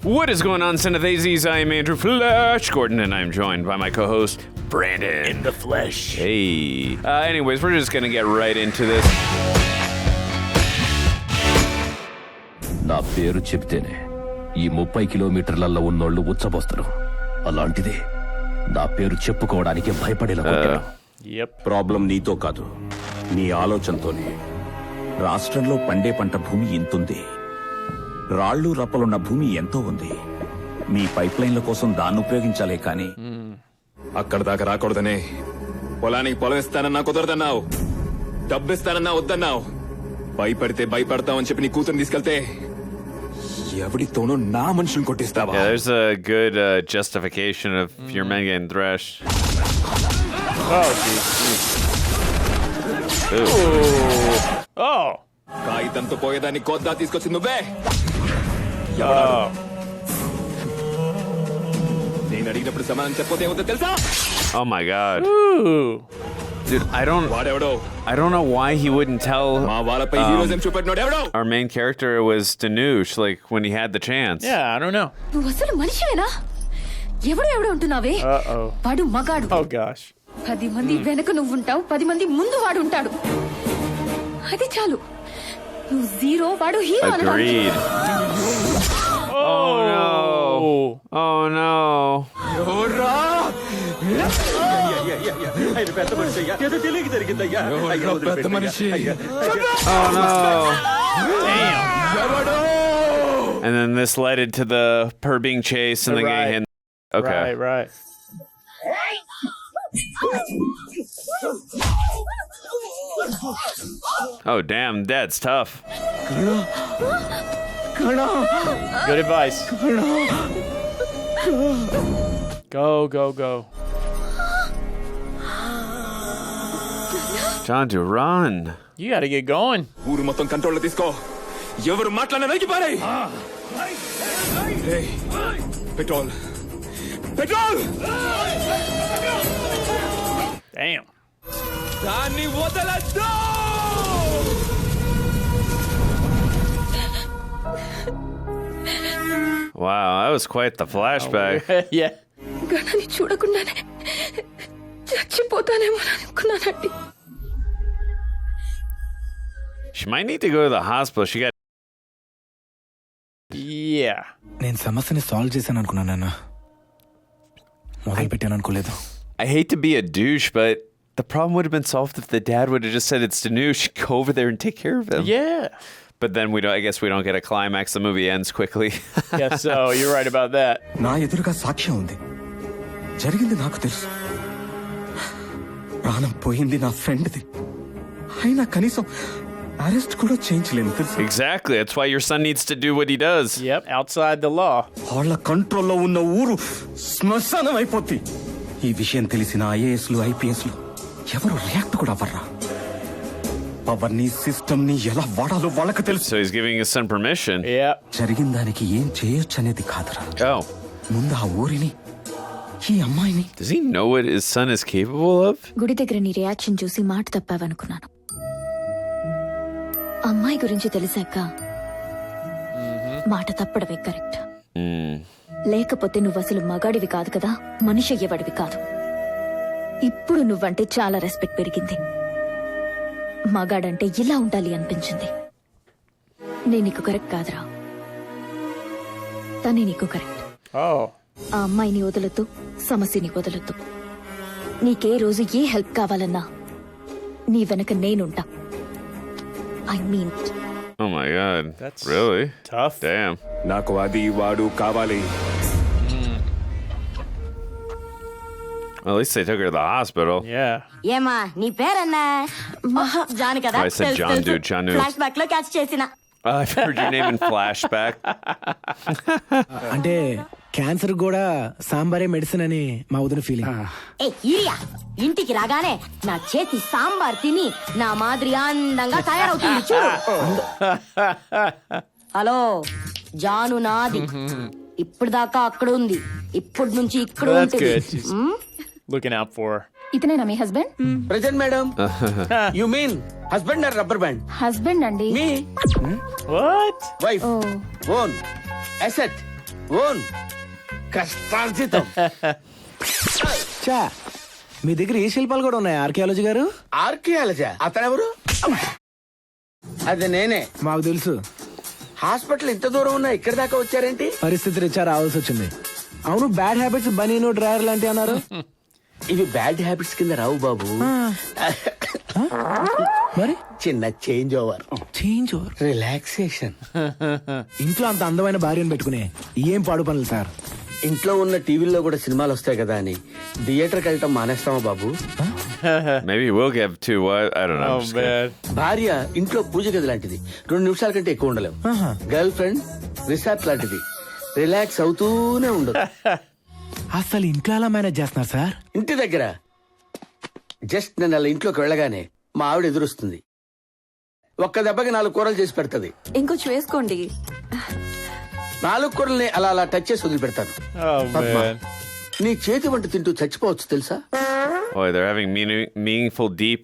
What is going on, CineDesi's? I am Andrew Flash Gordon, and I'm joined by my co-host, Brandon. In the flesh. Hey. Anyways, we're just gonna get right into this. నా పేరు చెప్తేనే ఈ 30 కిలోమీటర్లలో ఉన్నోళ్ళు ఉచ్చబోస్తారు. అలాంటిది నా పేరు చెప్పుకోవడానికి భయపడేలా కొట్టాడు. ప్రాబ్లం నీతో కాదు, నీ ఆలోచనతోనే. రాష్ట్రంలో పండే పంట భూమి ఇంతుంది, రాళ్లు రప్పలున్న భూమి ఎంతో ఉంది. మీ పైప్ లైన్ల కోసం దాన్ని ఉపయోగించాలే కానీ అక్కడ దాకా రాకూడదనే. పొలానికి పొలం ఇస్తానన్నా కుదరదన్నావు, డబ్బిస్తానన్నా వద్దన్నావు. భయపడితే భయపడతామని చెప్పి నీ కూతురు తీసుకెళ్తే ఎవడితోనూ నా మనుషులు కొట్టిస్తావా? Yeah, there's a good justification of your men getting thrashed. Oh, jeez. Oh. కాగితంతో పోయేదాన్ని కొద్దా తీసుకొచ్చి నువ్వే. నేను అడిగినప్పుడు సమాధానం చెప్పతే ఏమవుతుందో తెలుసా? Oh my god. Ooh. Dude, I don't know why he wouldn't tell మా వాళ్ళపై హీరోయిజం చూపెట్టినోడు ఎవడో. our main character was Danush, like, when he had the chance. Yeah, I don't know. నువ్వు అసలు మనిషివేనా? ఎవడు ఉంటున్నావే? వాడు మగాడు. Oh gosh. 10 మంది వెనక నువ్వుంటావు, 10 మంది ముందు వాడు ఉంటాడు. అది చాలు. నువ్వు జీరో, వాడు hero. Agreed. Oh no. Oh no. Oh no. Damn. And then this led into her being chased and then getting hit. Okay. Right. Oh damn, that's tough. Good advice. Go. John, to run. You gotta get going. ఊరు మొత్తం కంట్రోల్లో తీసుకో. ఎవరు మాట్లాడినా వెనక్కి పారేయ్. Petrol. Damn. దాన్ని వదలద్దు. Wow, that was quite the flashback. Yeah. గణని చూడకుండానే చచ్చిపోతానేమో అనుకున్నానండి. She might need to go to the hospital. She got. Yeah. నేను సమస్యని సాల్వ్ చేశాను అనుకున్నానన్నా, మొదలు పెట్టాను అనుకోలేదు. I hate to be a douche, but the problem would have been solved if the dad would have just said it's Danush. Go over there and take care of him. Yeah. But then I guess we don't get a climax. The movie ends quickly. Yes, so you're right about that. నా ఎదురుగా సాక్ష్యం ఉంది, జరిగింది నాకు తెలుసు. ప్రాణం పోయింది నా ఫ్రెండ్ది, అయినా కనీసం అరెస్ట్ కూడా చేయించలేదు తెలుసు. Exactly. That's why your son needs to do what he does. Yep, outside the law. వాళ్ళ కంట్రోల్లో ఉన్న ఊరు శ్మశానం అయిపోద్ది. ఈ విషయం తెలిసిన ఐఏఎస్లు ఐపీఎస్లు ఎవరు రియాక్ట్ కూడా అవ్వరా? పవర్ ని సిస్టమ్ ని ఎలా వాడాలో వాళ్ళకి తెలుసు. So he's giving his son permission. Yep. జరిగిన దానికి ఏం చేయొచ్చు అనేది కాదురా, Oh. ముందు ఆ ఊరిని, ఈ అమ్మాయిని. Does he know what his son is capable of? గుడి దగ్గర నీ రియాక్షన్ చూసి మాట తప్పావనుకున్నాను. అమ్మాయి గురించి తెలిసాక మాట తప్పడమే కరెక్ట్. లేకపోతే నువ్వు అసలు మగాడివి కాదు కదా, మనిషి అయ్యేవాడివి కాదు. ఇప్పుడు నువ్వంటే చాలా రెస్పెక్ట్ పెరిగింది. మగాడంటే ఇలా ఉండాలి అనిపించింది. నేను నీకు కరెక్ట్ కాదురా, తనే నీకు కరెక్ట్. Oh. ఆ అమ్మాయిని వదలొద్దు, సమస్యని వదలొద్దు. నీకే రోజు ఏ హెల్ప్ కావాలన్నా నీ వెనక నేనుంటా. I mean it. Oh my god. That's really tough. Damn. నాకు అది వాడు కావాలి. Well, at least they took her to the hospital. Yeah. ఏమా నీ పేరన్నా? జాను కదా. I said John, dude. John knew. Flash back లో క్యాచ్ చేసిన. I've heard your name in flashback. అంటే క్యాన్సర్ కూడా సాంబారే మెడిసిన్ అని మా వదిన ఫీలింగ్. ఏ ఈరియా, ఇంటికి రాగానే నా చేతి సాంబార్ తిని నా మాదిరి అందంగా తయారవుతుంది చూడు. హలో, జాను నాది. ఇప్పుడు దాకా అక్కడ ఉంది, ఇప్పుడు నుంచి ఇక్కడ That's ఉంటుంది. good. She's looking out for her. ఇతనేనా మీ husband? Present madam. You mean husband or rubber band? Husband అండి. మీ What? Wife, own, asset, own కష్టార్జితం. చా మీ దగ్గర ఏ శిల్పాలు కూడా ఉన్నాయి ఆర్కియాలజీ గారు? ఆర్కియాలజీ అతనెవరు? అది నేనే. మాకు తెలుసు. హాస్పిటల్ ఇంత దూరం ఉన్నా ఇక్కడి దాకా వచ్చారేంటి? పరిస్థితి రీత్యా రావాల్సి వచ్చింది. అవును, బ్యాడ్ హ్యాబిట్స్ బనీను డ్రైయర్ లాంటి అన్నారు. ఇవి బ్యాడ్ హ్యాబిట్స్ కింద రావు బాబు. మరి చిన్న చేంజ్ ఓవర్. రిలాక్సేషన్. ఇంట్లో అంత అందమైన భార్యను పెట్టుకునే ఏం పాడు పనులు సార్? ఇంట్లో ఉన్న టీవీల్లో కూడా సినిమాలు వస్తాయి కదా అని థియేటర్కి వెళ్ళటం మానేస్తామా బాబు? Maybe we'll get to what? I don't know. I'm Oh, just kidding. man. భార్య ఇంట్లో పూజ గది లాంటిది. 2 నిమిషాల కంటే ఎక్కువ ఉండలేము. గర్ల్ ఫ్రెండ్ రిసార్ట్ లాంటిది. రిలాక్స్ అవుతూనే ఉండదు. అసలు ఇంట్లో ఎలా మేనేజ్ చేస్తున్నారు సార్? ఇంటి దగ్గర జస్ట్ నేను అలా ఇంట్లోకి వెళ్ళగానే మా ఆవిడ ఎదురొస్తుంది. ఒక్క దెబ్బకి 4 కూరలు చేసి పెడతది. ఇంకొంచెం వేసుకోండి. 4 కూరల్ని అలా అలా టచ్ చేసి వదిలిపెడతాను. Oh, Padma, man. నీ చేతి వంట తింటూ చచ్చిపోవచ్చు తెలుసా? Boy, they're having meaningful, deep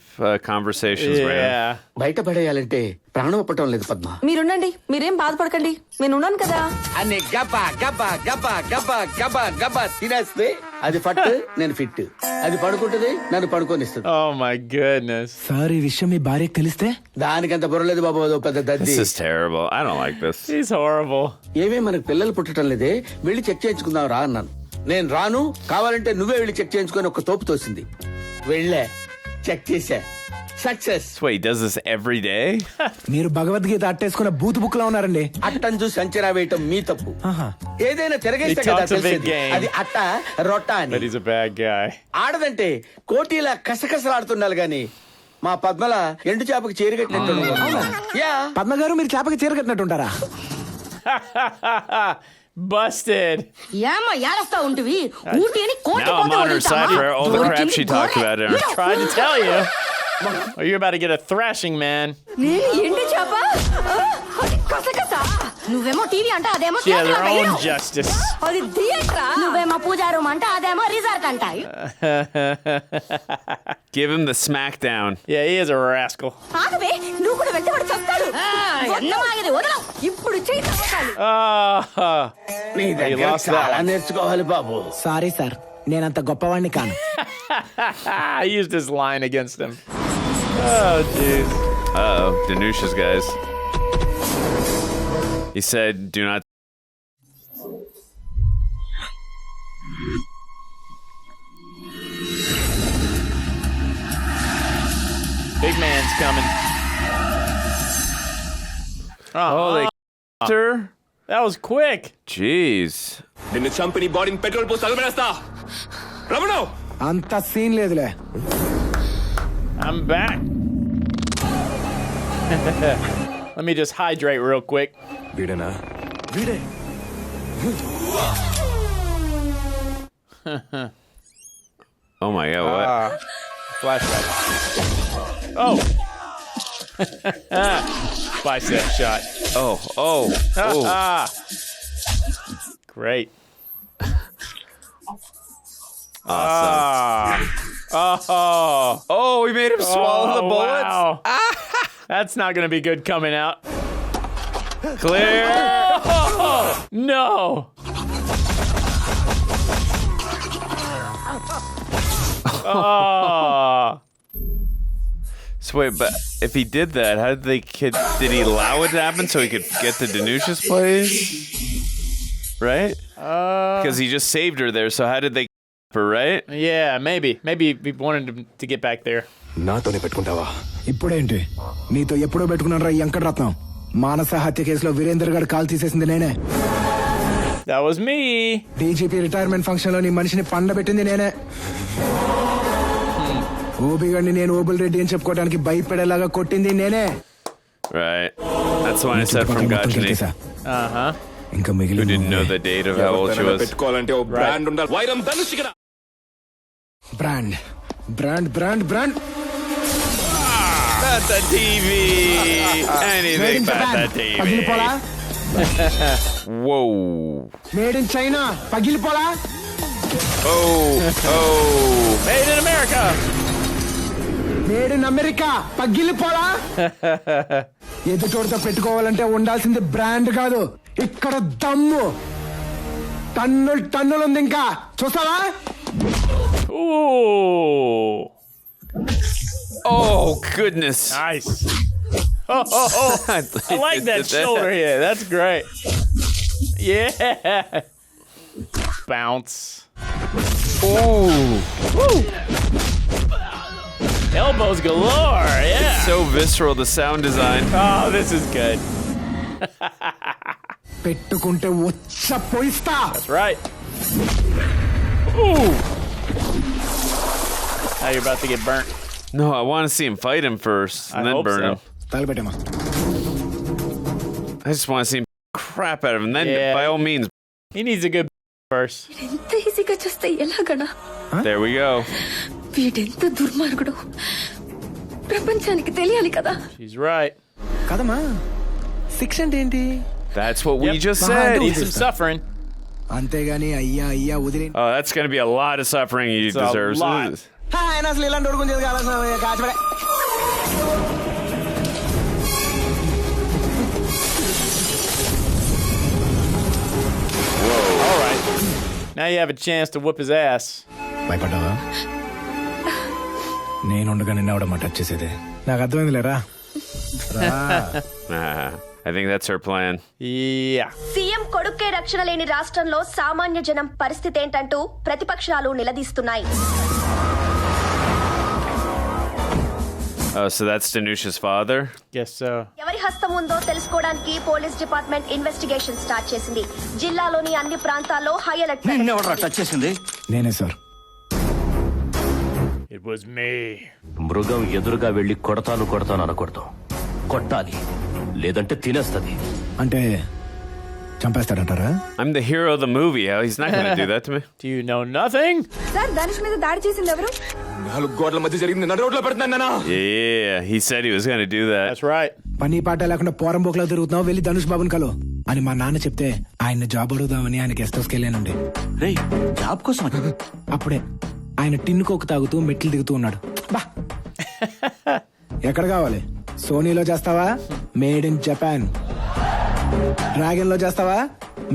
conversations right now. Yeah. బయట పడేయాలంటే ప్రాణం ఒప్పటం లేదు పద్మ. మీరుండండి, మీరేం బాధపడకండి, నేను ఉన్నాను కదా. అన్ని గబ్బా గబ్బా గబ్బా గబ్బా గబ్బా గబ్బా తినేస్తే అది ఫట్, నేను ఫిట్. అది పడుకుంటుంది, నన్ను పడుకోనిస్తుంది. Oh, my goodness. సార్ ఈ విషయం మీ భార్యకు తెలిస్తే? దానికంత బుర్రలేదు బాబు, అదో పెద్ద దద్ది. This is terrible. I don't like this. He's horrible. ఏమే మనకు పిల్లలు పుట్టడం లేదే, వెళ్ళి చెక్ చేయించుకుందాం రా అన్నాను. నేను రాను, కావాలంటే నువ్వే వెళ్ళి చెక్ చేయించుకొని ఒక తోపు తోసింది. వెళ్ళే చెక్ చేశా, success. Wait, he does this every day? మీరు భగవద్గీత అట్టేసుకున్న బూత్ బుక్ లో ఉన్నారండి. అట్టం చూసి అంచనా వేయటం మీ తప్పు. ఏదైనా తిరగేస్తే He కదా talks a big తెలిసేది. game. అది అట్ట రొట్ట But అని. he's a bad guy. ఆడదంటే కోటిలా కసకసలాడుతుండాలి గాని మా పద్మల ఎండు చేపకి చేరుగట్టినట్టు. యా, పద్మ గారు మీరు చేపకి చీర కట్టినట్టుంటారా? Busted. ఏమ్మా ఏడస్తా ఉంటివి? ఊటి అని కోటి Now I'm పోతే on her వదులుతామా? side for all the crap she talked about her. Tried to tell you. Oh, you're about to get a thrashing, man. ఎండు చేప అది కసకస. నువ్వేమో టీవీ అంట, అదేమో She has her theatre own అంట. justice. అది థియేటరా? నువ్వేమో పూజా రూమ్ అంట, అదేమో resort అంటాయి. Give him the smackdown. Yeah, he is a rascal. ఆగవే, నువ్వు కూడా వెంటబడి చస్తాడు. ఎన్నమాగది వదలవు. ఇప్పుడు చేయి తవ్వకాలి. నీ దగ్గర lost that చాలా one. నేర్చుకోవాలి బాబు. సారీ సార్, నేనంత గొప్పవాణ్ణి కాను. I used his line against him. Oh, jeez. Uh-oh, Danusha's guys. He said, do not... Big man's coming. Holy her? That was quick. Jeez. నిన్ను చంపి నీ బాడీని పెట్రోల్ పోసి తగలబెడేస్తా. రమణ, అంత సీన్ లేదులే. I'm back. Let me just hydrate real quick. వీడేనా? వీడే. Oh my god, what? Flashback. Oh. Bicep shot. Oh, oh, oh. Great. Awesome. Oh, we made him swallow the bullets? Wow. That's not going to be good coming out. Clear. No. Oh. So wait, but if he did that, how did they did he allow it to happen so he could get to Danusha's place? Right? Because he just saved her there, so how did they her, right? Yeah, maybe. Maybe we wanted him to get back there. నాతోనే పెట్టుకుంటావా? ఇప్పుడేంటి? నీతో ఎప్పుడో పెట్టుకున్నాను రా వెంకటరత్నం. మానస హత్య కేసులో వీరేందర్ గారు కాల్ తీసేసింది నేనే. That was me. DGP retirement function లో నీ మనిషిని పండబెట్టింది నేనే. ఓబీ గడిని నేను ఓబుల్ రెడ్డి అని చెప్పుకోవడానికి భయపడేలాగా కొట్టింది నేనే. Right. That's when I said from Gajini. Uh-huh. ఇంకా Who మిగిలిన didn't know the date of how old she was. పెట్టుకోవాలంటే ఓ బ్రాండ్ ఉండాలి. వైరం ధనుషికన. Brand brand brand brand. That's a TV. Anything but the TV. పగిలిపోలా. Whoa. మేడ్ ఇన్ చైనా పగిలిపోలా. Oh. Made in America. Made in America పగిలిపోలా. ఎదుటోడితో పెట్టుకోవాలంటే ఉండాల్సింది బ్రాండ్ కాదు, ఇక్కడ దమ్ము. టన్నులు ఉంది ఇంకా చూస్తావా? Ooh. Oh, goodness. Nice. Oh. I like that shoulder here. That's great. Yeah. Bounce. Ooh. Woo. Elbows galore. Yeah. So visceral, the sound design. Oh, this is good. పెట్టుకుంటే వచ్చ పోయిస్తా. That's right. Ooh. Now you're about to get burnt. No, I want to see him fight him first and I then hope burn so. him. తలపెట్టమా. I just want to see him crap out of him. Then, Yeah. by all means, He needs a good first. ఎంత ఈజీగా చేస్తే ఎలాగనా? there we go. వీడెంత దుర్మార్గుడు, ప్రపంచానికి తెలియాలి కదా. She's right. కదమ్మా, శిక్ష అంటే ఏంటి? That's what we Yep. just Behind said. those- Needs some suffering. అంతేగాని అయ్యా వదిలే. Oh, that's going to be a lot of suffering he It's a deserves. lot. ఆయన అసలు ఇలాంటి ఉడుకుని కాల్చబడే. All right. Now you have a chance to whoop his ass. భయపడ్డావా? నేనుండగా నిన్న అవడమా touch చేసేదే. నాకు అర్థమైంది లేరా. I think that's her plan. Yeah. CM కొడుక్కే రక్షణ లేని రాష్ట్రంలో సామాన్య జనం పరిస్థితి ఏంటంటూ ప్రతిపక్షాలు నిలదీస్తున్నాయి. Oh, so that's Danusha's father? Guess so. ఎవరి హస్తం ఉందో తెలుసుకోవడానికి పోలీస్ డిపార్ట్మెంట్ ఇన్వెస్టిగేషన్ స్టార్ట్ చేసింది. జిల్లాలోని అన్ని ప్రాంతాల్లో హై అలర్ట్. టచ్ చేసింది నేనే సార్. It was me. మృగం ఎదురుగా వెళ్లి కొడతాను అనకూడదు. కొట్టాలి, లేదంటే తినేస్తది. అంటే చంపేస్తాడంటారా? I'm the hero of the movie. He's not going to do that to me. Do you know nothing? Sir, Dhanush మీద దాడి చేసింది ఎవరు? 4 గోడల మధ్య జరిగింది, నన్ను రోడ్లో పెడుతున్నానా? Yeah, he said he was going to do that. That's right. పని పాట లేకుండా పోరంబోకులా తిరుగుతున్నావు, వెళ్ళి ధనుష్ బాబుని కలు అని మా నాన్న చెప్తే ఆయన జాబ్ అడుగుదామని ఆయన గెస్ట్ హౌస్కి వెళ్ళానండి. రేయ్, జాబ్ కోసం అప్పుడే ఆయన టిన్ను కోకు తాగుతూ మెట్లు దిగుతూ ఉన్నాడు. బా ఎక్కడ కావాలి? సోనీలో చేస్తావా? Made in Japan. డ్రాగన్ లో చేస్తావా?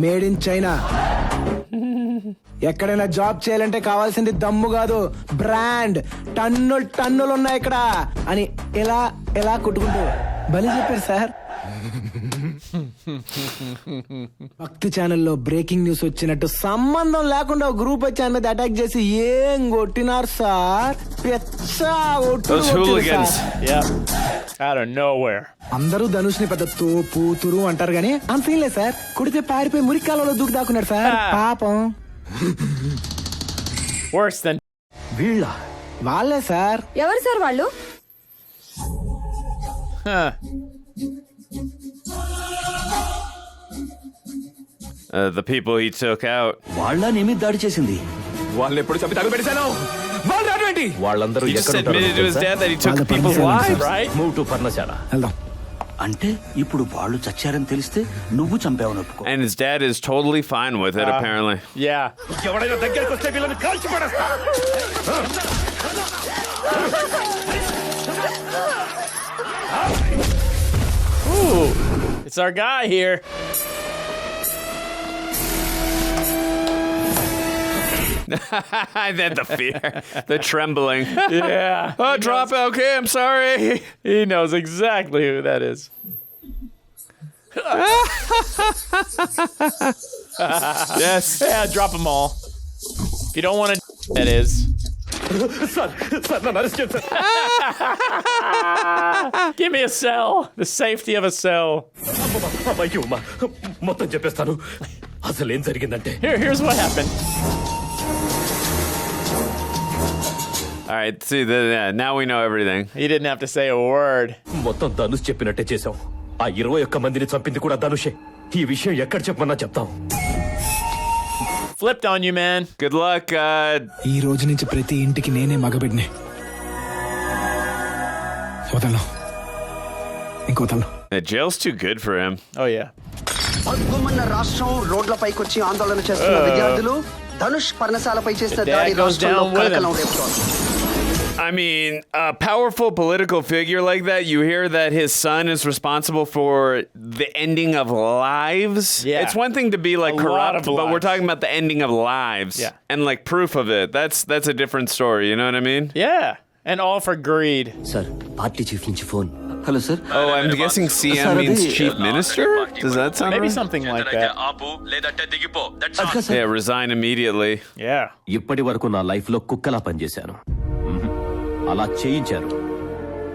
Made in China. ఎక్కడైనా జాబ్ చేయాలంటే కావాల్సింది దమ్ము కాదు, బ్రాండ్. టన్నులు ఉన్నాయి ఇక్కడ అని ఎలా కొట్టుకుంటూ బలి చెప్పారు సార్. భక్తి ఛానల్లో బ్రేకింగ్ న్యూస్ వచ్చినట్టు సంబంధం లేకుండా గ్రూప్ వచ్చి ఆయన మీద అటాక్ చేసి ఏం కొట్టినారు sir. Those hooligans. Yeah. Out of nowhere. అందరూ ధనుష్ ని పెద్ద తోపుతురు అంటారు గానీ అంత సీన్ లేదు సార్. కుడితే పారిపోయి మురికాలలో దూకి దాక్కున్నాడు సార్. పాపం. Worse than. వాళ్ళే సార్. ఎవరు సార్ వాళ్ళు? Huh. The people he took out. వాళ్ళ నేమి దాడి చేసింది. వాళ్ళని ఎప్పుడు చంపి తగలబెట్టేశాను. వాళ్ళు రాటువంటి వాళ్ళందరూ He just ఎక్కడ admitted to his dad that he took Father people's Pinisetty. lives. Right? Move to Parnasala. వెళ్దాం. అంటే ఇప్పుడు వాళ్ళు చచ్చారని తెలిస్తే నువ్వు చంపావని ఒప్పుకో. And his dad is totally fine with it, apparently. Yeah. ఎవడైనా దగ్గరకు వస్తే వీళ్ళని కాల్చి పడేస్తా. Ooh. It's our guy here. Then the fear, the trembling. Yeah. Oh, drop it. Okay, I'm sorry. He knows exactly who that is. Yes. Yeah, drop them all. If you don't want to, that is. Sir నన్ను arrest చేశారు. Give me a cell. The safety of a cell. అమ్మాయికి ఉమ్మా మొత్తం చెప్పేస్తాను. అసలు ఏం జరిగిందంటే Here's what happened. All right. See, now we know everything. He didn't have to say a word. మొత్తం ధనుష్ చెప్పినట్టే చేశాం. ఆ 21 మందిని చంపింది కూడా ధనుషే. ఈ విషయం ఎక్కడ చెప్పమన్నా చెప్తాం. Flipped on you, man. Good luck. ఈ రోజు నుంచి ప్రతి ఇంటికి నేనే మగబిడ్నే. వదలను, ఇంకోతలను. The jail's too good for him. Oh, yeah. అద్భుతమైన రాష్ట్రం రోడ్లపైకొచ్చి ఆందోళన చేస్తున్న విద్యార్థులు ధనుష్ పర్ణశాలపై చేసిన The dad దాడి goes రాష్ట్రంలో down with him. కలకలం రేపుతోంది. I mean, a powerful political figure like that, you hear that his son is responsible for the ending of lives. Yeah. It's one thing to be like A lot corrupt, of but we're lives. talking about the ending of lives. Yeah. And like proof of it. That's a different story, you know what I mean? Yeah. And all for greed. Sir party chief నుంచి phone hello sir Oh, I'm guessing CM means chief minister? Does that sound Maybe right? something like that. Yeah, resign immediately. Yeah. ఇప్పటి వరకు నా life లో కుక్కలా పనిచేశాను. అలా చేయించారు.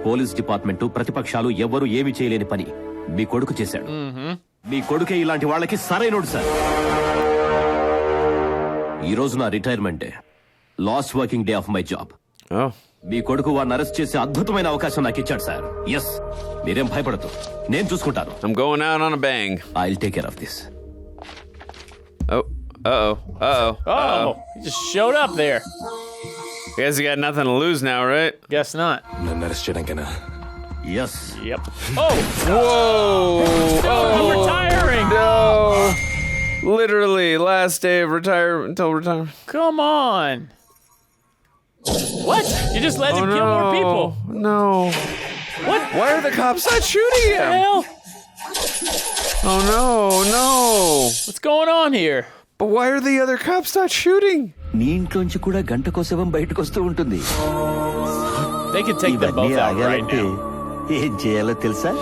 Police department ప్రతిపక్షాలు ఎవ్వరూ ఏమి చేయలేని పని మీ కొడుకు చేశాడు. మీ కొడుకే ఇలాంటి వాళ్ళకి సరైనోడు సార్. ఈ రోజు నా retirement day. Last working day of my job. Oh. మీ కొడుకు వాడిని అరెస్ట్ చేసే అద్భుతమైన అవకాశం నాకు ఇచ్చాడు సార్. ఎస్, మీరేం భయపడద్దు, నేను చూసుకుంటాను. I'm going out on a bang. I'll take care of this. Oh. Uh-oh. Uh-oh. Oh, he just showed up there. Guess you got nothing to lose now, right? Guess not. నన్ను arrest చేయడానికైనా yes. Yep. Oh, Whoa! I'm retiring. No! Literally, last day of until retirement. Come on. What? You just let him kill more people. No. What? Why are the cops not shooting the him? hell? Oh no. What's going on here? But why are the other cops not shooting? నీ ఇంట్లోంచి కూడా గంటకో శవం బయటకు వస్తూ ఉంటుంది. They could take them both out right now. ఏం చేయాలో తెలుసా?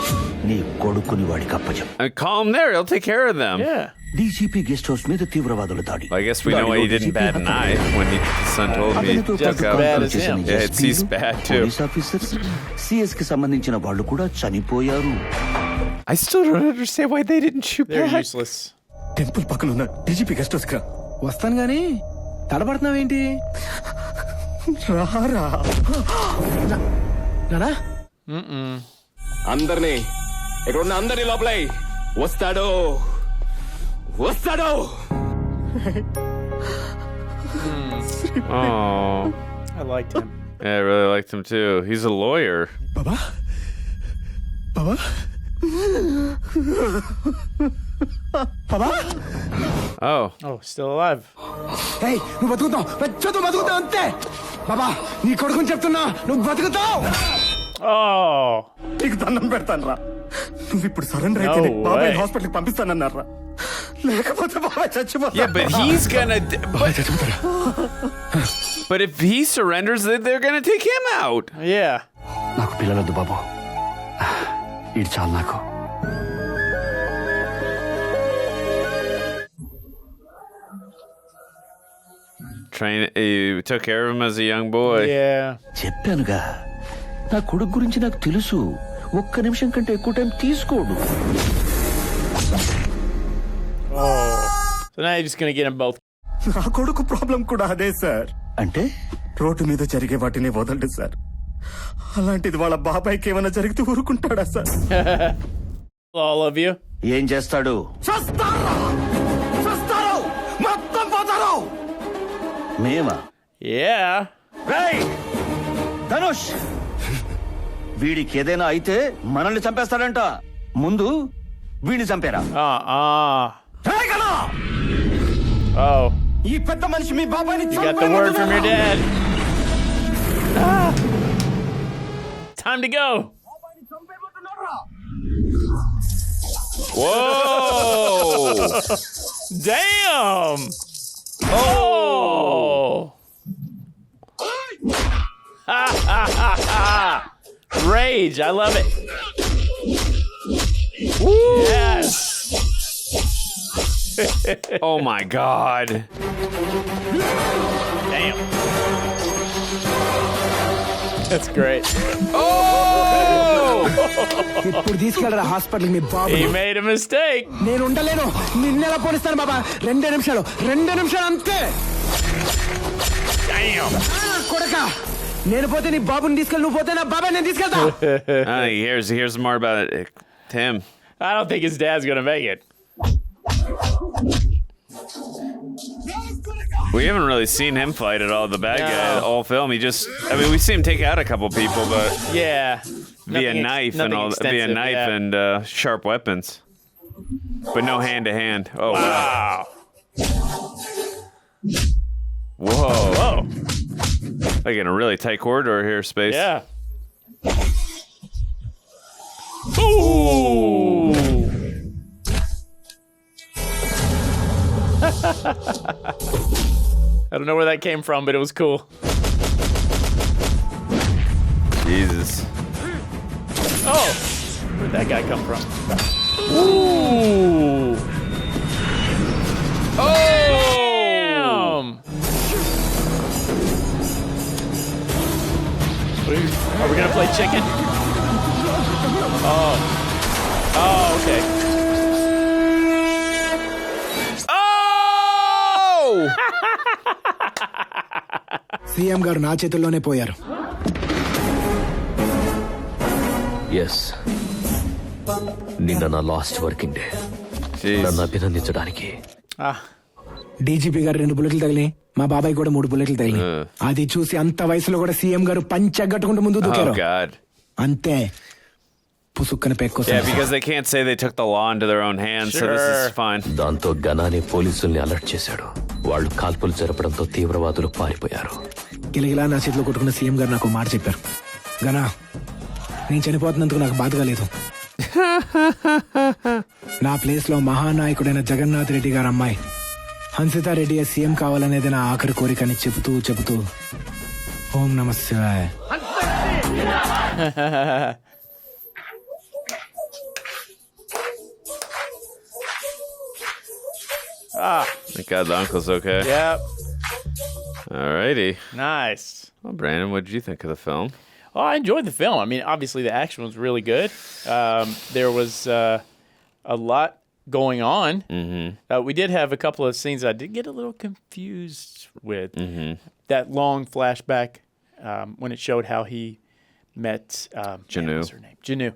నీ కొడుకుని వాడికి అప్పచెప్పు. Call him there. He'll take care of them. Yeah. DCP guest house మీద తీవ్రవాదుల దాడి. Well, I guess we know why he didn't bat an eye when his son told me. Just as bad as him. Yeah, he's bad too. Police officers CS కి సంబంధించిన వాళ్ళు కూడా చనిపోయారు. I still don't understand why they didn't shoot They're back. useless. Temple పక్కన ఉన్న DGP guest house కా వస్తాను గానీ తడబడుతున్నావేంటి? రారా. నానా అందరినీ ఇక్కడ ఉన్న అందరినీ లోపలై. వస్తాడు. Oh. I liked him. Yeah, I really liked him too. He's a lawyer. Baba Baba Baba Oh. Oh, still alive. ఏయ్, నువ్వు బతుకుతావు, బతుకుతావు అంతే. బాబా నీ కొడుకుని చెప్తున్నా, నువ్వు బతుకుతావు. Oh. నీకు దండం పెడతాను రా. నువ్వు ఇప్పుడు సరెండర్ No అయితే బాబాయ్ way. హాస్పిటల్కి పంపిస్తానన్నారా. లేకపోతే బాబాయ్ చచ్చిపోతా. Yeah, but he's gonna. But if he surrenders, they're gonna take him out. Yeah. నాకు పిల్లలొద్దు బాబు, ఇది చాలు నాకు. You took care of him as a young boy. Yeah. చెప్పానుగా, నా కొడుకు గురించి నాకు తెలుసు. ఒక్క నిమిషం కంటే ఎక్కువ టైం తీసుకోడు. So now you're just gonna get them both. నా కొడుకు ప్రాబ్లం కూడా అదే సార్. అంటే రోడ్డు మీద జరిగే వాటిని వదలడు సార్. అలాంటిది వాళ్ళ బాబాయ్కి ఏమైనా జరిగితే ఊరుకుంటాడా సార్? All of you. ఏం చేస్తాడు? మొత్తం పోతారు. మేమా? Yeah. రేయ్ ధనుష్, వీడికి ఏదైనా అయితే మనల్ని చంపేస్తాడంట. ముందు వీడిని చంపేరా. Oh. ఈ పెద్ద మనిషి మీ బాబాయ్ని You got the word from your dad. Time to go. Whoa! Damn. Oh. Rage. I love it. Woo. Yes. Oh my God! Damn. That's great. Oh! ఇప్పుడు తీసుకెళ్ళరా హాస్పిటల్ మీ బాబు. He made a mistake. నేను ఉండలేను, నిన్నెలా పోనిస్తాను బాబా. 2 నిమిషాలు అంతే. Damn. కొడకా, నేను పోతే నీ బాబుని తీసుకెళ్ళి, నువ్వు పోతే నా బాబాయ్ నేను తీసుకెళ్తా. He hears more about it. Tim. I don't think his dad's gonna make it. We haven't really seen him fight at all. The bad guy, all film. We see him take out a couple people, but Yeah. via knife and all, and sharp weapons, but no hand to hand. Oh wow! Whoa! Like in a really tight corridor here, space. Yeah. Ooh. I don't know where that came from, but it was cool. Jesus. Oh, where'd that guy come from? Ooh. Oh. Damn. Are we gonna play chicken? Oh. Oh, okay. Oh! CM గారు నా చేతుల్లోనే పోయారు. Yes, నిన్న నా last working day. నన్ను అభినందించడానికి DGP గారు 2 బుల్లెట్లు తగిలి, మా బాబాయ్ కూడా 3 బుల్లెట్లు తగిలి. అది చూసి అంత వయసులో కూడా సీఎం గారు పంచగట్టుకుంటూ ముందు దూకారు. అంతే పుసుక్కన పెక్కోసం. Yeah, because they can't say they took the law into their own hands, so this is fine. దాంతో గనానే పోలీసుల్ని అలర్ట్ చేశాడు. వాళ్ళు కాల్పులు జరపడంతో తీవ్రవాదులు పారిపోయారు. గిలగిలా నా చేతిలో కొట్టుకున్న సీఎం గారు నాకు మాట చెప్పారు. గనా, నేను చనిపోతున్నందుకు నాకు బాధగా లేదు. నా ప్లేస్ లో మహానాయకుడైన జగన్నాథ్ రెడ్డి గారు అమ్మాయి హన్సితారెడ్డి సీఎం కావాలనేది నా ఆఖరి కోరికని చెబుతూ ఓం నమ శివాయ. Thank God the uncle's okay. Yep. Alrighty. Nice. Well, Brandon, what did you think of the film? Oh, I enjoyed the film. I mean, obviously the action was really good. There was a lot going on. Mm-hmm. We did have a couple of scenes I did get a little confused with. Mm-hmm. That long flashback when it showed how he met Janu. What's her name? Janu.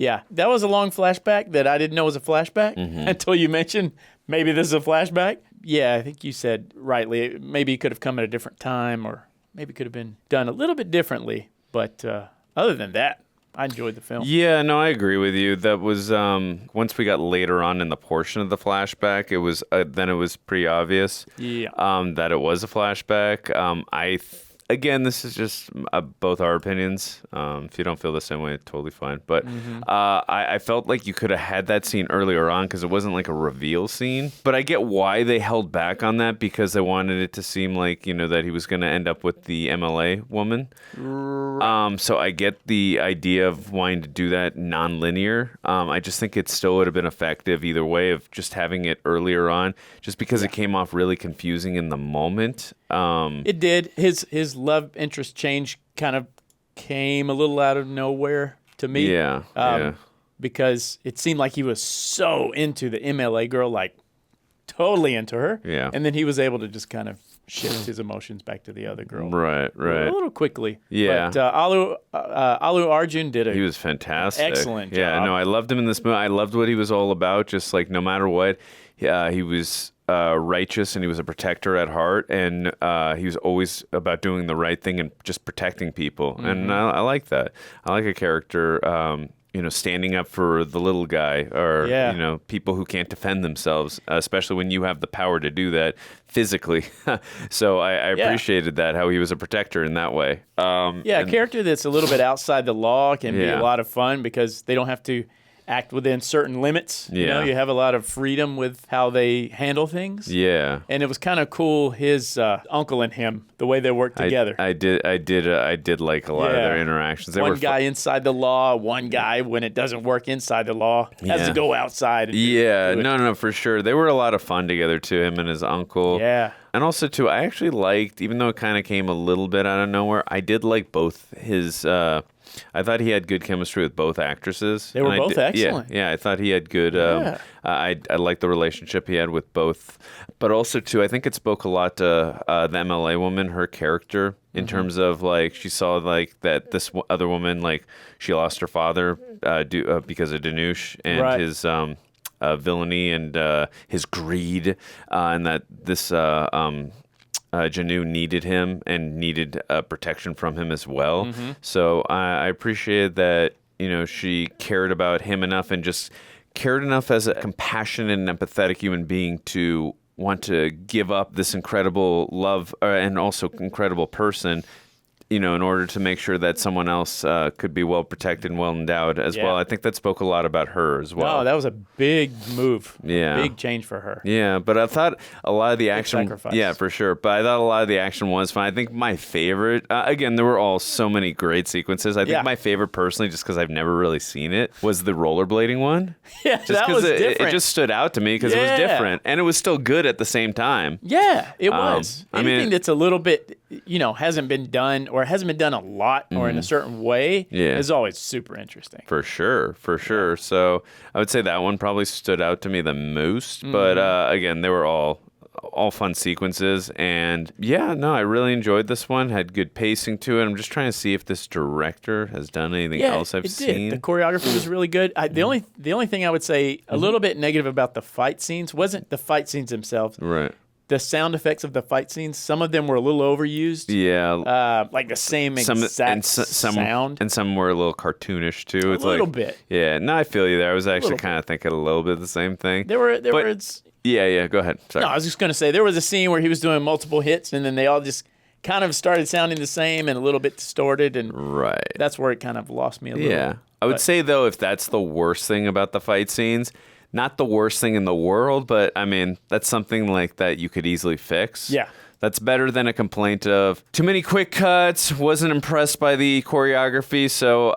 Yeah, that was a long flashback that I didn't know was a flashback until you mentioned maybe this is a flashback. Yeah, I think you said rightly. Maybe it could have come at a different time, or maybe it could have been done a little bit differently. But other than that, I enjoyed the film. Yeah, no, I agree with you. That was once we got later on in the portion of the flashback, it was then it was pretty obvious. Yeah. That it was a flashback. Again, this is just both our opinions. If you don't feel the same way, totally fine. But I felt like you could have had that scene earlier on because it wasn't like a reveal scene. But I get why they held back on that because they wanted it to seem like, you know, that he was going to end up with the MLA woman. So I get the idea of wanting to do that non-linear. I just think it still would have been effective either way of just having it earlier on, just because it came off really confusing in the moment. It did. His love interest change kind of came a little out of nowhere to me. Yeah. Because it seemed like he was so into the MLA girl, like totally into her. Yeah. And then he was able to just kind of shift his emotions back to the other girl. Right. A little quickly. Yeah. But Allu Arjun did He was fantastic. Excellent job. Yeah, no, I loved him in this movie. I loved what he was all about. Just like no matter what, he was righteous and he was a protector at heart, and he was always about doing the right thing and just protecting people. And I like that. I like a character, standing up for the little guy or, people who can't defend themselves, especially when you have the power to do that physically. So I appreciated that, how he was a protector in that way. A character that's a little bit outside the law can be a lot of fun because they don't have to act within certain limits. You know, you have a lot of freedom with how they handle things. Yeah. And it was kind of cool, his uncle and him, the way they worked together. I did like a lot of their interactions. They one guy inside the law, one guy when it doesn't work inside the law has to go outside. And no, for sure. They were a lot of fun together too, him and his uncle. Yeah. And also too, I actually liked, even though it kind of came a little bit out of nowhere, I did like both his I thought he had good chemistry with both actresses. They were both excellent. Yeah, I thought he had good. I liked the relationship he had with both. But also, too, I think it spoke a lot to the MLA woman, her character, in terms of, like, she saw, like, that this other woman, like, she lost her father because of Danush and his villainy and his greed, and that this... Janu needed him and needed protection from him as well. So I appreciated that, she cared about him enough and just cared enough as a compassionate and empathetic human being to want to give up this incredible love and also incredible person in order to make sure that someone else could be well protected and well endowed as well. I think that spoke a lot about her as well. No, that was a big move. Yeah. Big change for her. Yeah, but I thought a lot of the action... sacrifice. Yeah, for sure. But I thought a lot of the action was fun. I think my favorite... again, there were all so many great sequences. I think my favorite personally, just because I've never really seen it, was the rollerblading one. Yeah, Just that was different. It just stood out to me because it was different. And it was still good at the same time. Yeah, it was. I mean- Anything that's a little bit, hasn't been done or hasn't been done a lot or in a certain way is always super interesting. For sure. So I would say that one probably stood out to me the most. But again, they were all fun sequences. And I really enjoyed this one. Had good pacing to it. I'm just trying to see if this director has done anything else I've seen. The choreography was really good. The only thing I would say a little bit negative about the fight scenes wasn't the fight scenes themselves. Right. The sound effects of the fight scenes, some of them were a little overused. Yeah. Like the same exact sound. And some were a little cartoonish too. It's a little bit. Yeah, no, I feel you there. I was actually kind of thinking a little bit the same thing. There were Yeah, go ahead. Sorry. No, I was just going to say there was a scene where he was doing multiple hits and then they all just kind of started sounding the same and a little bit distorted, and that's where it kind of lost me a little. Yeah. I would say though, if that's the worst thing about the fight scenes, not the worst thing in the world, but I mean, that's something like that you could easily fix. Yeah. That's better than a complaint of too many quick cuts, wasn't impressed by the choreography, so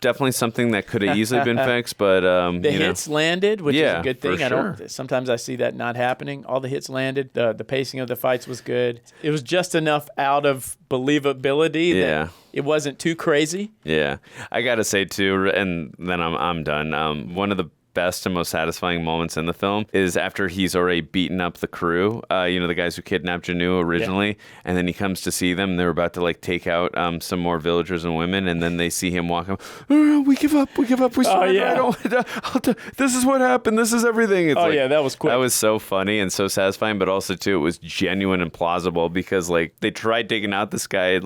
definitely something that could have easily been fixed, but the hits landed, which is a good thing. For sure. Sometimes I see that not happening. All the hits landed. The pacing of the fights was good. It was just enough out of believability that it wasn't too crazy. Yeah. I got to say too, and then I'm done. One of the best and most satisfying moments in the film is after he's already beaten up the crew, the guys who kidnapped Janu originally, and then he comes to see them. They're about to take out some more villagers and women, and then they see him walking. We give up. We surrender. This is what happened. This is everything. It's that was quick. That was so funny and so satisfying, but also too, it was genuine and plausible because they tried taking out this guy,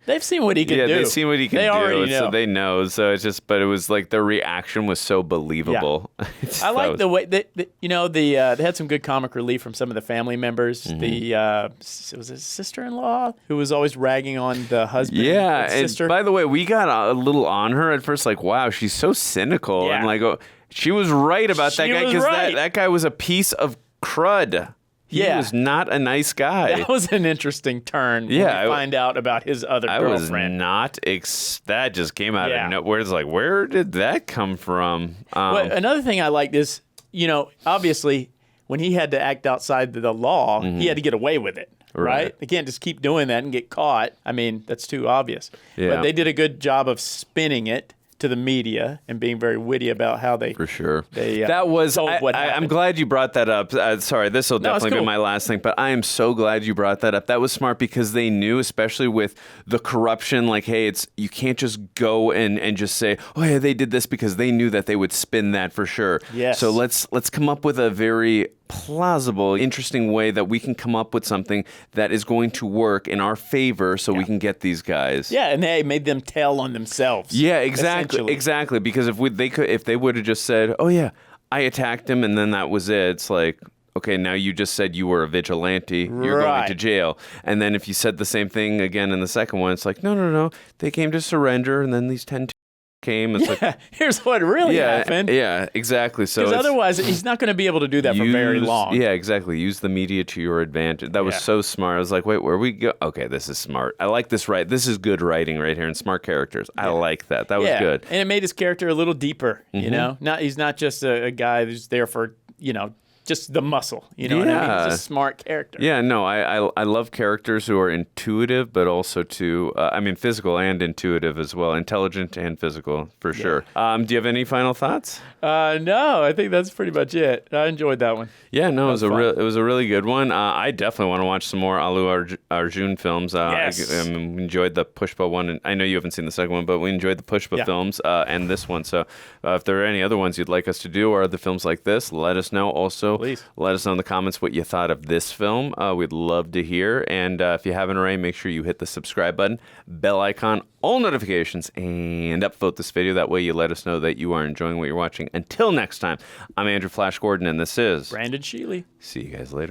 They've seen what he can do. Yeah, they've seen what he can do. Already know. So they know. So it's just, but it was their reaction was so believable. Yeah. I like the way that they had some good comic relief from some of the family members. It was his sister-in-law who was always ragging on the husband. Yeah, and sister. And by the way, we got a little on her at first. Wow, she's so cynical, and she was right about that guy because that guy was a piece of crud. He was not a nice guy. That was an interesting turn when you find out about his other girlfriend. I was not... that just came out of nowhere. It's where did that come from? Another thing I liked is, obviously, when he had to act outside the law, he had to get away with it. Right? They can't just keep doing that and get caught. I mean, that's too obvious. Yeah. But they did a good job of spinning it to the media and being very witty about how they for sure that was I'm glad you brought that up. Sorry, this will definitely be my last thing, but I am so glad you brought that up. That was smart because they knew, especially with the corruption, hey, you can't just go and just say, oh yeah, they did this, because they knew that they would spin that for sure. Yes. So let's come up with a very plausible, interesting way that we can come up with something that is going to work in our favor so we can get these guys. Yeah, and they made them tell on themselves. Yeah, exactly. Because if they would have just said, oh yeah, I attacked him and then that was it, it's okay, now you just said you were a vigilante, you're going to jail. And then if you said the same thing again in the second one, it's no, they came to surrender and then these 10 came. It's here's what really happened. Yeah, exactly. So because otherwise, he's not going to be able to do that for very long. Yeah, exactly. Use the media to your advantage. That was so smart. I was wait, where we go? Okay, this is smart. I like this. This is good writing right here and smart characters. I like that. That was good. And it made his character a little deeper. He's not just a guy who's there for just the muscle, what I mean? He's a smart character. Yeah, no, I love characters who are intuitive, but also physical and intuitive as well, intelligent and physical for sure. Do you have any final thoughts? No, I think that's pretty much it. I enjoyed that one. Yeah, no, it was a really good one. I definitely want to watch some more Allu Arjun films. Yes. I enjoyed the Pushpa one, and I know you haven't seen the second one, but we enjoyed the Pushpa films and this one. So if there are any other ones you'd like us to do or other films like this, let us know. Also, please let us know in the comments what you thought of this film. We'd love to hear. And if you haven't already, make sure you hit the subscribe button, bell icon, all notifications, and upvote this video. That way you let us know that you are enjoying what you're watching. Until next time, I'm Andrew Flash Gordon, and this is Brandon SHEALY. See you guys later.